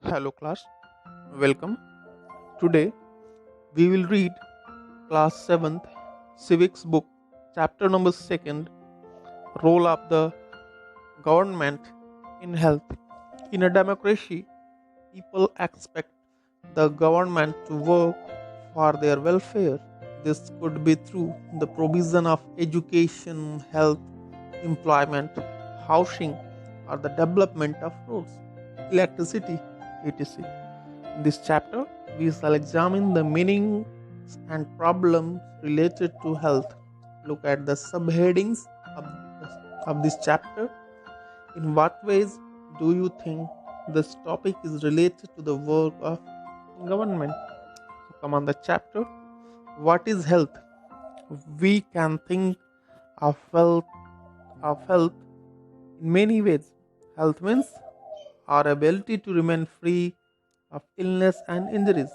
Hello class, welcome. Today we will read class 7th civics book chapter number 2nd, role of the government in health. In a democracy, people expect the government to work for their welfare. This could be through the provision of education, health, employment, housing, or the development of roads, electricity, etc. In this chapter, we shall examine the meanings and problems related to health. Look at the subheadings of this chapter. In what ways do you think this topic is related to the work of government? So come on the chapter. What is health? We can think of health in many ways. Health means our ability to remain free of illness and injuries,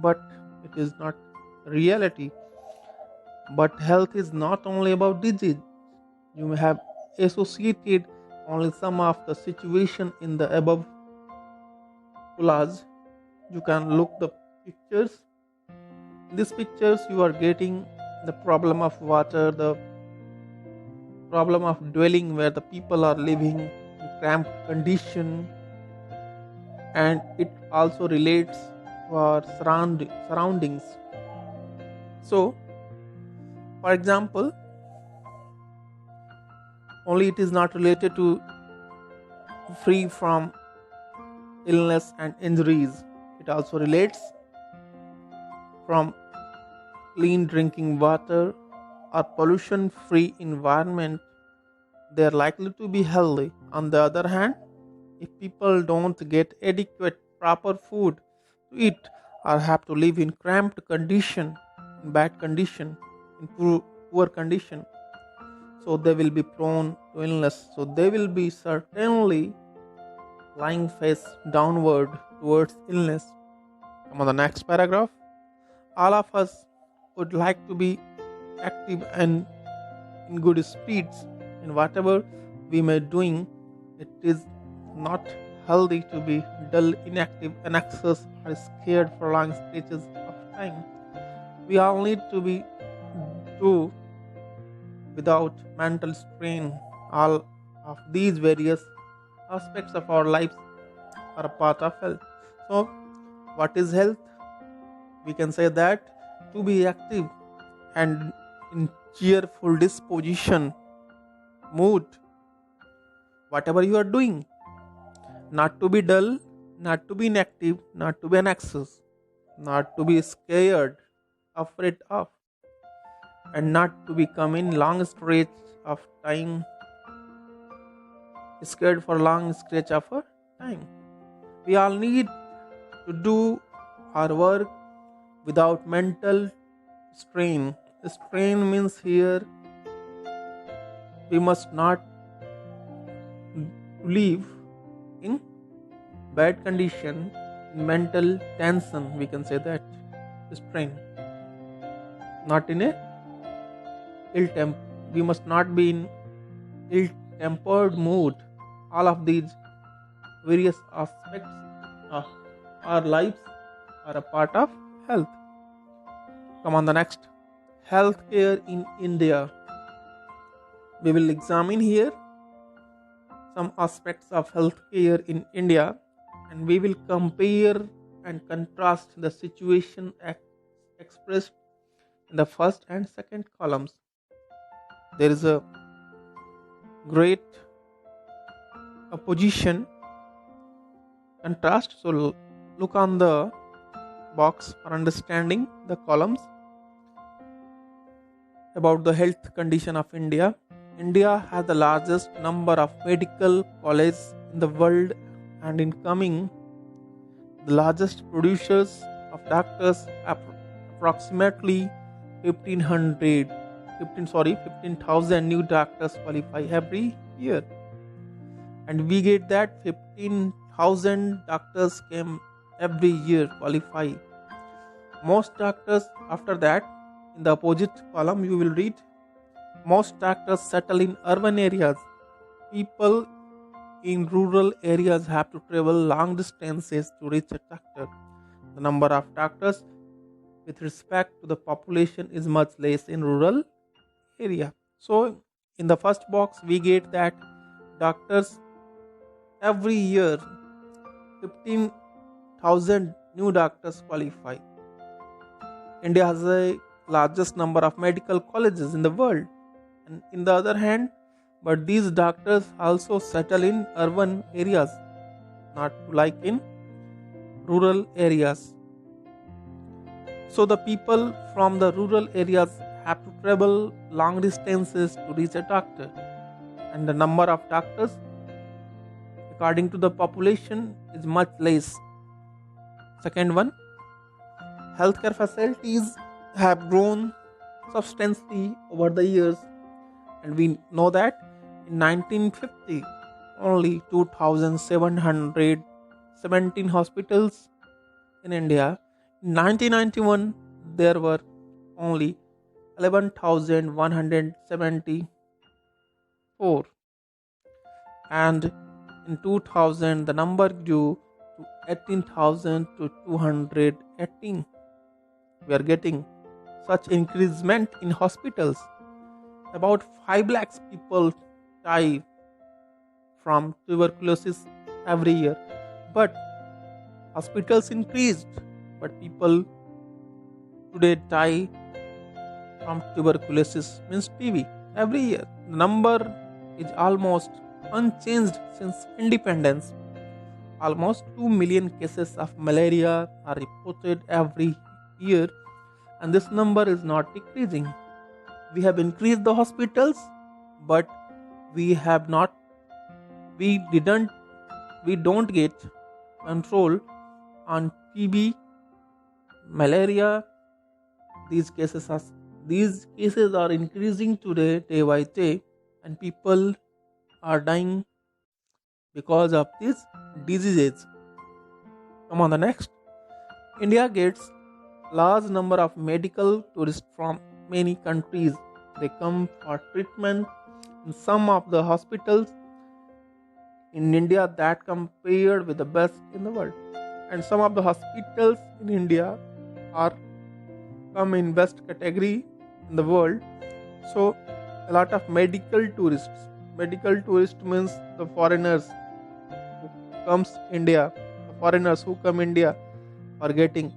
but it is not reality. But health is not only about disease. You may have associated only some of the situation in the above collage. You can look the pictures. In these pictures you are getting the problem of water, the problem of dwelling where the people are living in cramped condition, and it also relates to our surroundings. So, for example, only it is not related to free from illness and injuries. It also relates from clean drinking water or pollution free environment. They are likely to be healthy. On the other hand, if people don't get adequate proper food to eat or have to live in cramped condition, in bad condition, in poor condition, so they will be prone to illness. So they will be certainly lying face downward towards illness. Come on the next paragraph. All of us would like to be active and in good spirits in whatever we may doing. It is not healthy to be dull, inactive, anxious, or scared for long stretches of time. We all need to be do without mental strain. All of these various aspects of our lives are a part of health. So, what is health? We can say that to be active and in cheerful disposition, mood, whatever you are doing, not to be dull, not to be inactive, not to be anxious, not to be scared, afraid of, and not to become in long stretch of time, scared for long stretch of a time. We all need to do our work without mental strain. Strain means here we must not live in bad condition, in mental tension, we can say that. Strain. Not in a ill temper. We must not be in ill tempered mood. All of these various aspects of our lives are a part of health. Come on the next. Healthcare in India. We will examine here some aspects of healthcare in India, and we will compare and contrast the situation expressed in the first and second columns. There is a great opposition contrast. So look on the box for understanding the columns about the health condition of India. India has the largest number of medical colleges in the world and incoming the largest producers of doctors, approximately 15,000 new doctors qualify every year. And we get that 15,000 doctors came every year qualify. Most doctors after that, in the opposite column you will read, most doctors settle in urban areas. People in rural areas have to travel long distances to reach a doctor. The number of doctors with respect to the population is much less in rural area. So in the first box we get that doctors every year 15,000 new doctors qualify. India has the largest number of medical colleges in the world. And in the other hand, but these doctors also settle in urban areas, not like in rural areas. So the people from the rural areas have to travel long distances to reach a doctor. And the number of doctors according to the population is much less. Second one, healthcare facilities have grown substantially over the years, and we know that in 1950 only 2717 hospitals in India. In 1991 there were only 11,174, and in 2000 the number grew to 18,218. We are getting such increasement in hospitals. About 5 lakhs people die from tuberculosis every year. But hospitals increased, but people today die from tuberculosis, means TB, every year. The number is almost unchanged since independence. Almost 2 million cases of malaria are reported every year, and this number is not decreasing. We have increased the hospitals, but we don't get control on TB, malaria. These cases are increasing today, day by day, and people are dying because of these diseases. Come on, the next. India gets large number of medical tourists from many countries. They come for treatment in some of the hospitals in India that compared with the best in the world. And some of the hospitals in India are come in best category in the world. So a lot of medical tourists. Medical tourist means the foreigners who comes India. The foreigners who come India are getting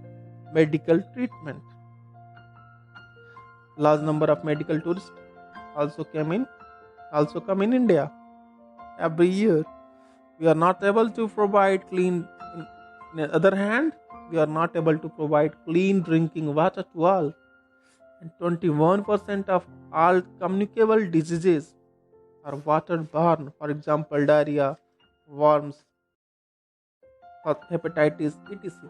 medical treatment. Large number of medical tourists also come in India every year. We are not able to provide clean. On the other hand, we are not able to provide clean drinking water to all. And 21% of all communicable diseases are waterborne. For example, diarrhea, worms, hepatitis, etc.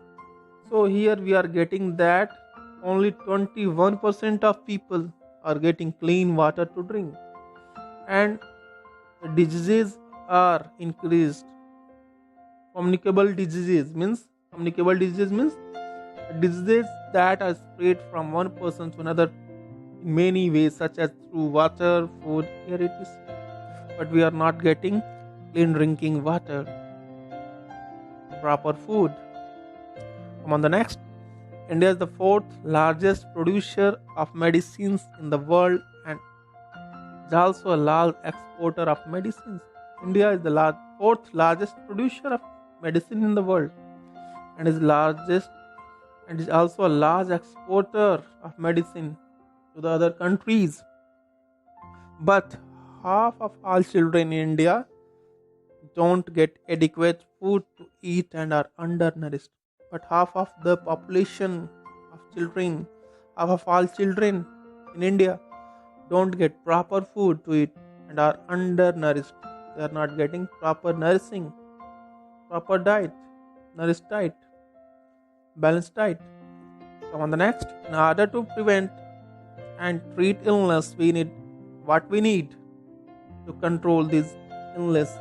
So here we are getting that only 21% of people are getting clean water to drink, and the diseases are increased. Communicable diseases means diseases that are spread from one person to another in many ways, such as through water, food, air, etc. But we are not getting clean drinking water, proper food. Come on, the next. India is the fourth largest producer of medicines in the world and is also a large exporter of medicines. India is the fourth largest producer of medicine in the world and is also a large exporter of medicine to the other countries. But half of all children in India don't get adequate food to eat and are undernourished. But half of the population of all children in India don't get proper food to eat and are undernourished. They are not getting proper diet, nourished diet, balanced diet. Come on, the next. In order to prevent and treat illness, we need to control this illness.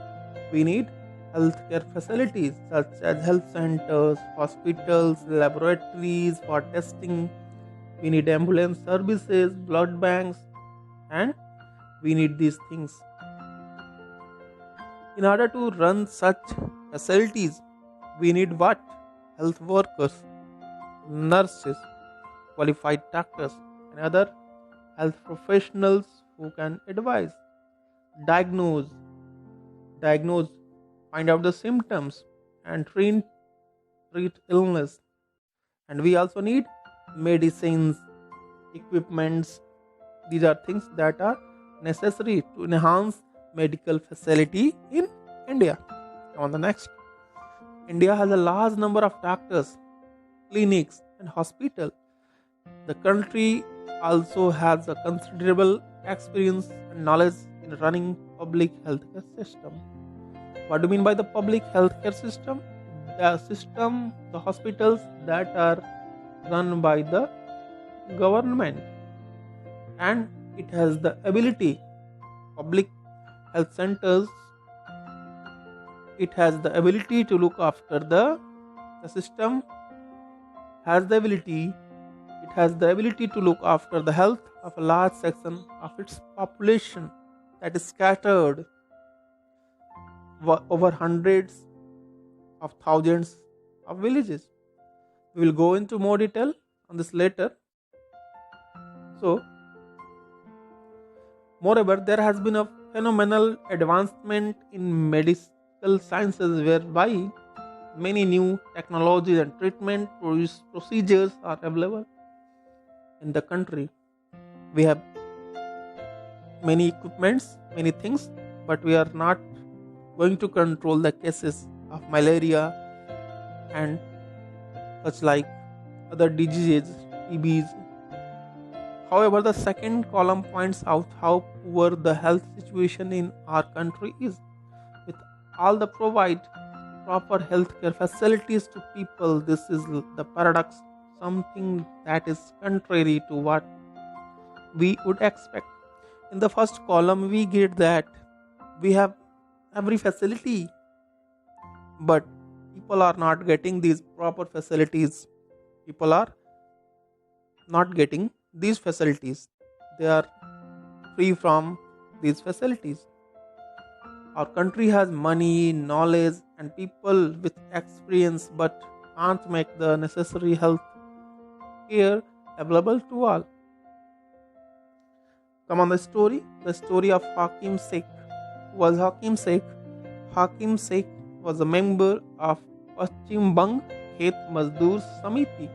We need healthcare facilities such as health centers, hospitals, laboratories for testing. We need ambulance services, blood banks, and we need these things. In order to run such facilities, we need what? Health workers, nurses, qualified doctors, and other health professionals who can advise, diagnose, diagnose, find out the symptoms, and treat illness. And we also need medicines, equipments. These are things that are necessary to enhance medical facility in India. On the next, India has a large number of doctors, clinics, and hospitals. The country also has a considerable experience and knowledge in running public healthcare system. What do you mean by the public healthcare system? The hospitals that are run by the government, and it has the ability, public health centers, it has the ability to look after the system has the ability it has the ability to look after the health of a large section of its population that is scattered over hundreds of thousands of villages. We will go into more detail on this later. So, moreover, there has been a phenomenal advancement in medical sciences whereby many new technologies and treatment procedures are available in the country. We have many equipments, many things, but we are not going to control the cases of malaria and such like other diseases, TBs. However, the second column points out how poor the health situation in our country is. With all the proper healthcare facilities to people, this is the paradox, something that is contrary to what we would expect. In the first column, we get that we have every facility, but people are not getting these proper facilities. People are not getting these facilities. They are free from these facilities. Our country has money, knowledge, and people with experience, but can't make the necessary health care available to all. Come on, the story of Hakim Sheikh. Who was Hakim Sheikh? Hakim Sheikh was a member of Paschim Bang Khet Mazdoor Samiti,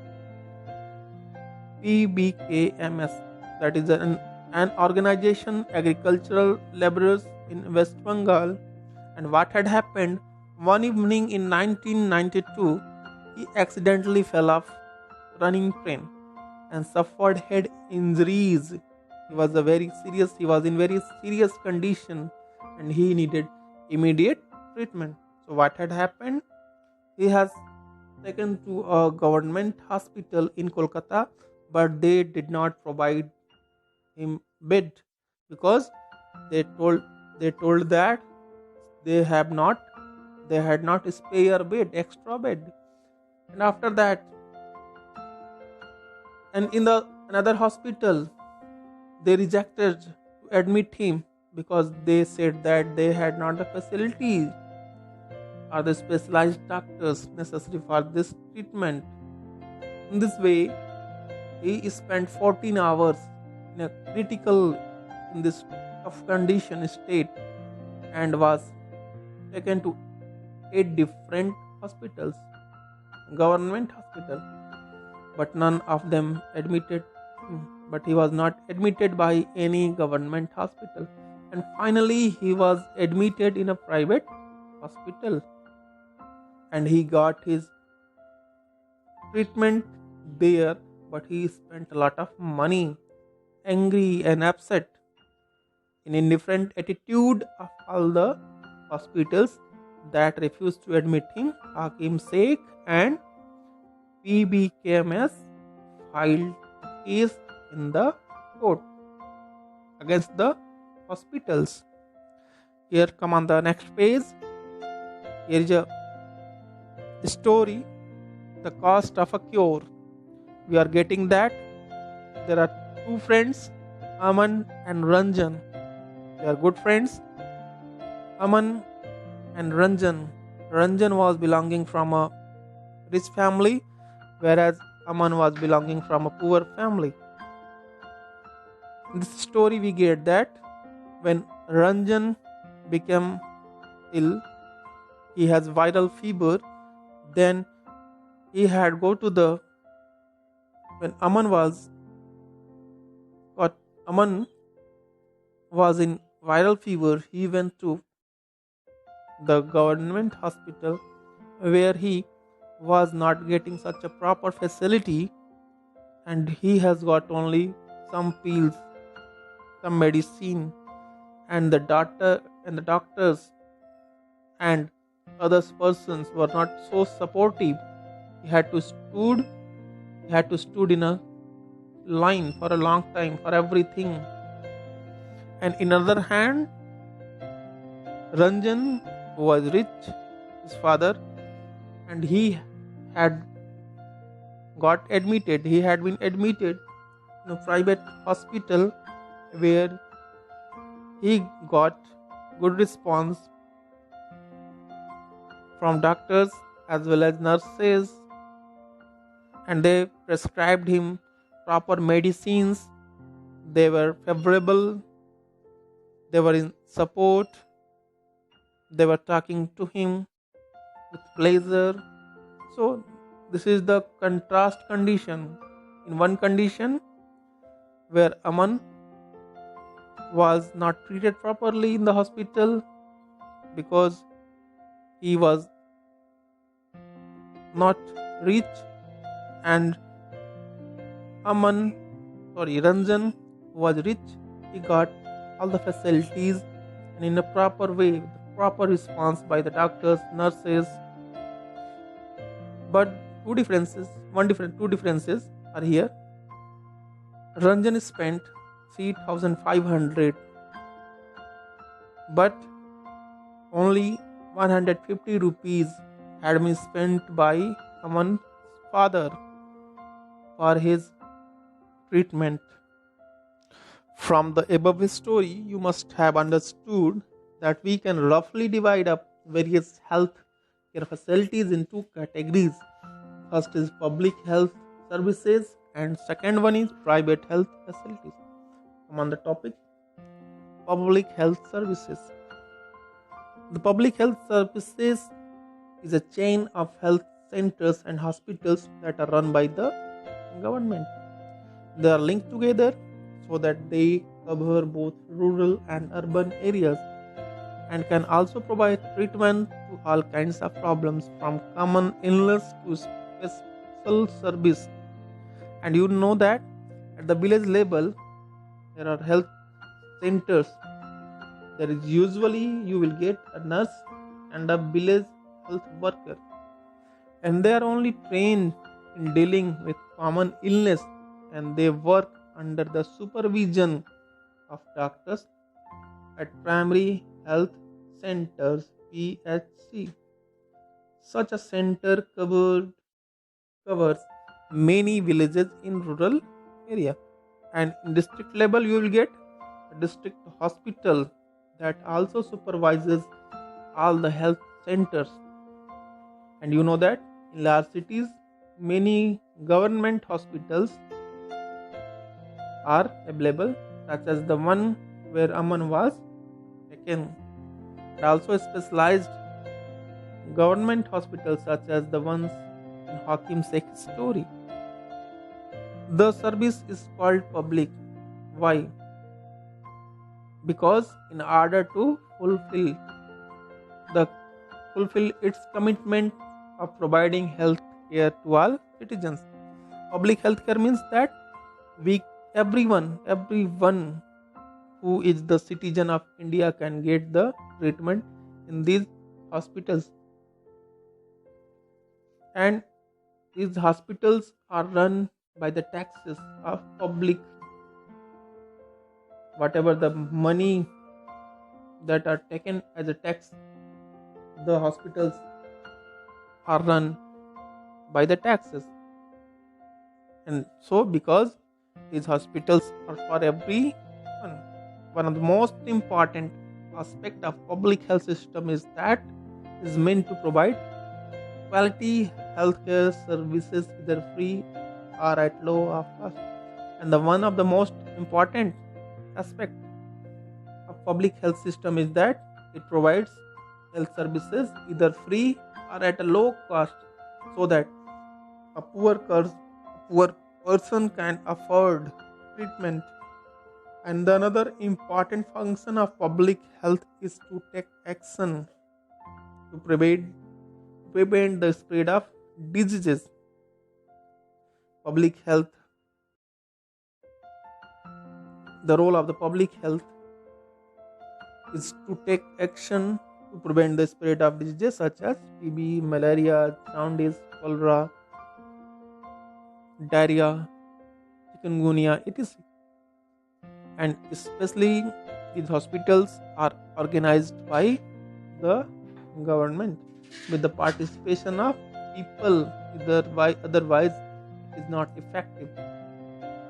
PBKMS, that is an organization agricultural laborers in West Bengal. And what had happened, one evening in 1992, he accidentally fell off running train and suffered head injuries. He was in very serious condition and he needed immediate treatment. So what had happened? He has taken to a government hospital in Kolkata, but they did not provide him bed because they told that they had not spare bed, extra bed. And after that, and in the another hospital, they rejected to admit him because they said that they had not the facilities or the specialized doctors necessary for this treatment. In this way, he spent 14 hours in a critical, in this tough condition state, and was taken to 8 different hospitals, government hospital, but none of them admitted him. But he was not admitted by any government hospital, and finally he was admitted in a private hospital, and he got his treatment there. But he spent a lot of money, angry and upset, in indifferent attitude of all the hospitals that refused to admit him. Hakim Sheikh and PBKMS filed a case in the court against the hospitals. Here, come on the next page. Here is a story, the cost of a cure. We are getting that there are two friends, Aman and Ranjan. They are good friends. Aman and Ranjan was belonging from a rich family, whereas Aman was belonging from a poor family. In this story, we get that when Ranjan became ill, he has viral fever. Then he had go to the when got Aman was in viral fever. He went to the government hospital where he was not getting such a proper facility, and he has got only some pills, some medicine, and the doctors and other persons were not so supportive. He had to stood in a line for a long time for everything. And in other hand, Ranjan was rich, his father, and he had been admitted in a private hospital where he got good response from doctors as well as nurses, and they prescribed him proper medicines. They were favorable, they were in support, they were talking to him with pleasure. So this is the contrast condition. In one condition where Aman was not treated properly in the hospital because he was not rich, and Ranjan was rich. He got all the facilities and in a proper way, with proper response by the doctors, nurses. But two differences are here. Ranjan spent 3,500, but only 150 rupees had been spent by Aman's father for his treatment. From the above story, you must have understood that we can roughly divide up various health care facilities in two categories. First is public health services, and second one is private health facilities. I'm on the topic public health services. The public health services is a chain of health centers and hospitals that are run by the government. They are linked together so that they cover both rural and urban areas and can also provide treatment to all kinds of problems from common illness to special service. And you know that at the village level there are health centers. There is usually you will get a nurse and a village health worker, and they are only trained in dealing with common illness, and they work under the supervision of doctors at primary health centers PHC. Such a center covers many villages in rural area, and in district level you will get a district hospital that also supervises all the health centers. And you know that in large cities many government hospitals are available, such as the one where Aman was taken, and also specialized government hospitals such as the ones in Hakim Sheikh's story. The service is called public. Why? Because in order to fulfill its commitment of providing health care to all citizens. Public health care means that everyone who is the citizen of India can get the treatment in these hospitals, and these hospitals are run by the taxes of public. Whatever the money that are taken as a tax, the hospitals are run by the taxes. And so because these hospitals are for everyone, one of the most important aspect of public health system is that is meant to provide quality healthcare services either free or at low of cost. And the one of the most important aspect of public health system is that it provides health services either free or at a low cost so that a poor person can afford treatment. And the another important function of public health is to take action to prevent the spread of diseases. Public health, the role of the public health is to take action to prevent the spread of diseases such as TB, malaria, jaundice, cholera, diarrhea, chikungunya, etc. And especially these hospitals are organized by the government with the participation of people, otherwise is not effective.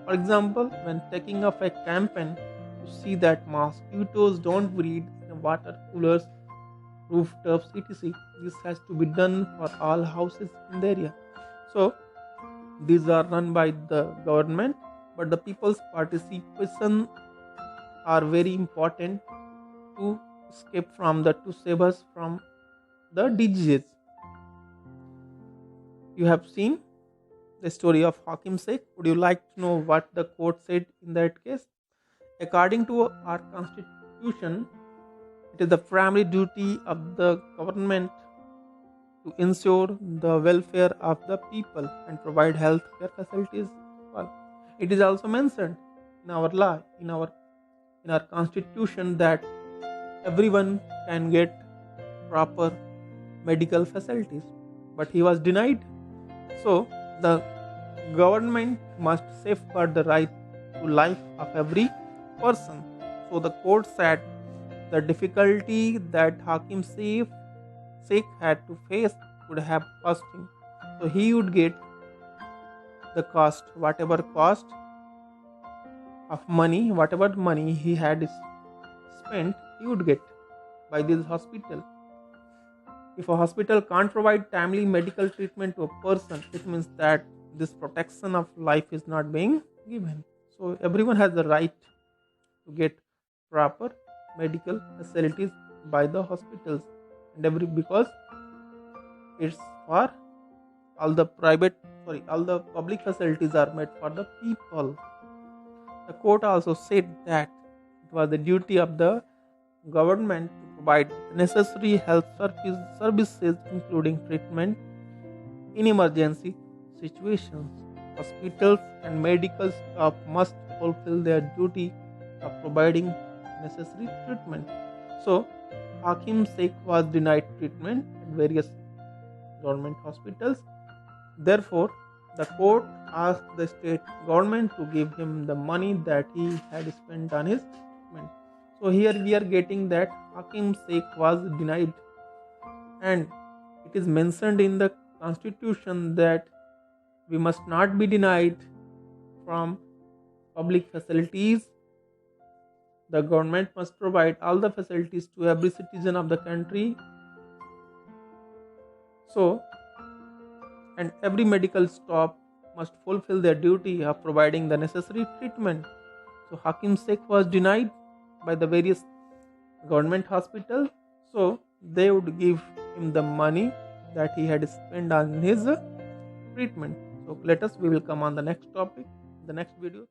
For example, when taking up a campaign to see that mosquitoes don't breed in water coolers, rooftops, etc. This has to be done for all houses in the area. So these are run by the government, but the people's participation are very important to save us from the diseases. You have seen the story of Hakim Sheikh. Would you like to know what the court said in that case? According to our constitution, it is the primary duty of the government to ensure the welfare of the people and provide health care facilities. Well, it is also mentioned in our law, in our constitution, that everyone can get proper medical facilities, but he was denied. So the government must safeguard the right to life of every person. So the court said the difficulty that Hakim Sheikh had to face would have cost him. So he would get the cost, whatever cost of money, whatever money he had spent, he would get by this hospital. If a hospital can't provide timely medical treatment to a person, it means that this protection of life is not being given. So everyone has the right to get proper medical facilities by the hospitals, and because it's for all the public facilities are made for the people. The court also said that it was the duty of the government to provide necessary health services including treatment in emergency situations. Hospitals and medical staff must fulfill their duty of providing necessary treatment. So, Hakim Sheikh was denied treatment at various government hospitals. Therefore, the court asked the state government to give him the money that he had spent on his treatment. So here we are getting that Hakim Sheikh was denied, and it is mentioned in the constitution that we must not be denied from public facilities. The government must provide all the facilities to every citizen of the country. So, and every medical staff must fulfill their duty of providing the necessary treatment. So Hakim Sheikh was denied by the various government hospitals, so they would give him the money that he had spent on his treatment. So we will come on the next topic, the next video.